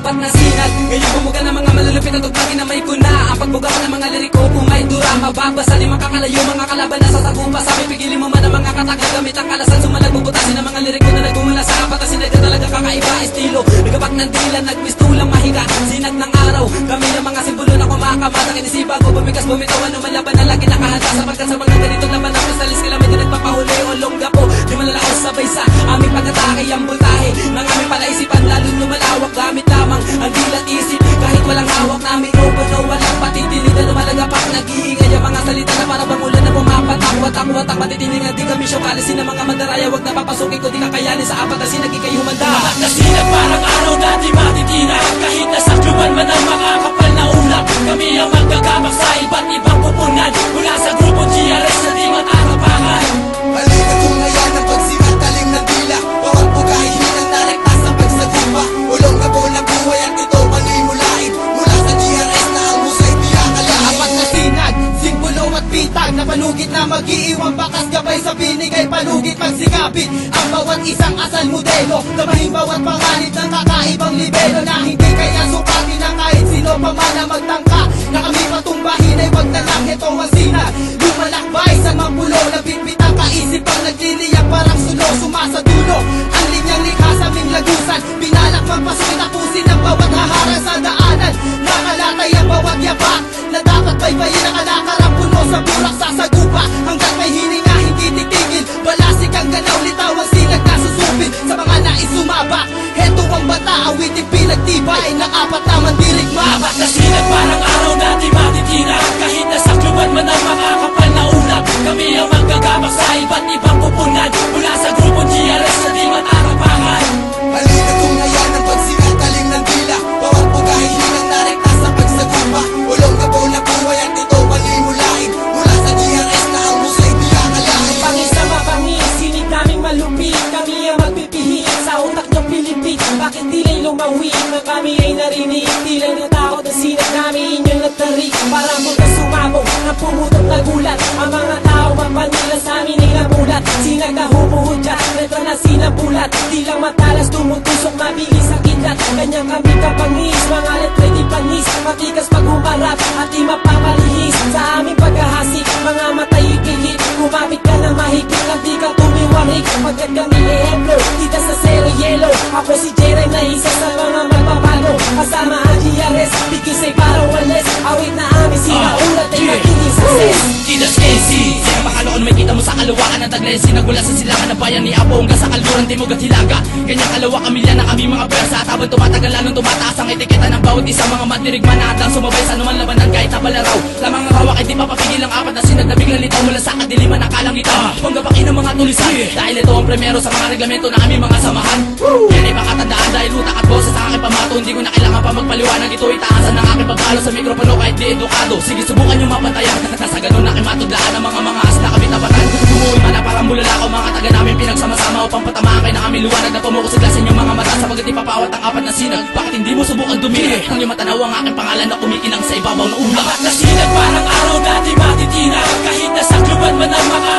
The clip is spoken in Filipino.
apat na sinag. Ngayon bumuga ng mga malulupit at tugtagin na may kuna. Ang pagbuga ko ng mga liriko kung may dura. Mababasa di makakalayo mga kalaban na sa tagupa. Sabi pigilin mo man ang mga katagal gamit ang kalasan. Sumalag bubutasin ang mga liriko na nagmumula sa apat na sinag na talaga kakaiba estilo. Nagabak ng dila, nagmistulang mahiga. Sinag ng araw, kami ng mga simbolo na kumakamata. Kinisiba ko, bumigas, bumitaw, ano malaban na lagi nakahanda. Sapagkat sa mga ganito naman ang masalis kila may nagpapahuli o longga po. Di malalaos sabay sa aming pag-atake. Ang bultahe ng aming palaisipan lalong lumalawak. Gamit lamang ang dilat isip kahit walang hawak namin open o walang patitinig na lumalagapak. Nag-iingay ang mga salita na para bang ulan na pumapatak-watak-watak. Matitinig na di kami syokalisin ng mga mandaraya. Wag na papasukin ko di kakayanin sa apat na sinag ikay humanda. Apat na sinag parang araw dati matitina. Kahit nasakluban man ang mga kapal na ulap, kami ang magkagabak sa iba't ibang pupunan. Mula sa grupo GRS na di matatapangan. Halika kung ngayon ang pagsikat talim ng dila. Bawat bugahe hinang narektas sa pagsagupa. Ulong na po nabuhay at ito pano'y mulain. Mula sa GRS na ang musay di akalain. Apat na sinag, simbolo at bitag na panugit na mag-iiwang bakas gabay sa binigay panugit magsikapit. Ang bawat isang asal modelo, damahing bawat panganib ng kakaibang libelo na hindi kaya sukatin ng kahit sino pa man na magtangka. Na kami patumbahin ay wag na lang ito ang sinag. Lumalakbay sa mampulo, nagbitbit ang kaisip ang nagliliyak parang sulo. Sumasadulo ang linyang likha sa aming lagusan. Pinalak magpasukin tapusin ang bawat haharang sa daanan. Nakalatay ang bawat yapak na dapat baybayin ang alakarang puno sa burak sa sagupa. Hanggat may hininga hindi titigil, balasik ang galaw, litaw ang sinag na susupin sa mga nais sumabak. Heto ang bata, awitin pinagtibay ng apat na mandirigma. Apat na sinag parang araw dati matitina. Kahit nasakluban man ang mga kapal na ulap, kami ang magkagabak sa iba't ibang pupunan. Mula sa grupo GRS na di matatapangan. Halika kung ngayon ang pagsikat talim ng dila. Bawat bugahe hinang narektas sa pagsagupa. Ulong na po nabuhay at ito pano'y mulain. Mula sa GRS na ang musay di akalain. Pangis na mapangis, sinig naming malupit. Kami ang magpipihit sa utak ng Pilipin. Bakit tila'y lumawin na kami ay narinig? Tila'y natakot na sinag namin inyong nagtarik. Para muna sumabog na pumutok na gulat. Ang mga tao mapanila sa amin ay namulat. Sinag na humuhudya, retro na sinabulat. Di lang matalas tumutusok, mabilis ang kidlat. Kanyang kami kapangis, mga letre di panis. Matikas pag humarap at di mapapalihis. Sa aming paghahasik, mga matay ikihit. Kumapit ka na mahigit lang di ka tumiwarik. Pagkat kami ehemplo, tita sa zero yellow. Ako si Jerry na isa sa mga magbabago. Kasama ang GRS, bigis ay parang wales. Awit na amin, sinaulat ay magiging success. Kidas KC, sino makalo kung may kita mo sa kalawakan ng Taglensi. Nagmula sa silangan ng bayan ni Apo hanggang sa kaluran, Timog at Hilaga. Kanyang kalawa kamilya na kami mga pwersa. At habang tumatagal lalong tumataas ang etiketa ng bawat isa. Mga madirigma na atang sumabay sa anuman labanan kahit napalaraw. Lamang ang hawak ay di papapigil ang apat na sinag na biglang litaw. Mula sa kadiliman na kalangitan, panggapakin ng mga tulisan. Dahil ito ang primero sa mga reglamento na aming mga samahan. Yan ay makatandaan dahil utak at boses sa aking pamato. Hindi ko na kailangan pa magpaliwanag, ito itaasan ng aking pagpalo sa mikropono kahit di edukado. Sige subukan yung mapatayan, nasa ganun aking matudlaan ang mga asla kami tapatan. Tumuhin man na parang bulalakaw, mga taga namin pinagsama-sama upang patamaan kayo ng aming liwanag na pumukusig sa inyong mga mata. Sapagat ipapawat ang apat na sinag, bakit hindi mo subukan dumili? Nang yung matanaw ang aking pangalan na kumikinang sa ibabaw ng ulam. Apat na sinag parang araw dati matitina. Kahit nasakluban man ang mga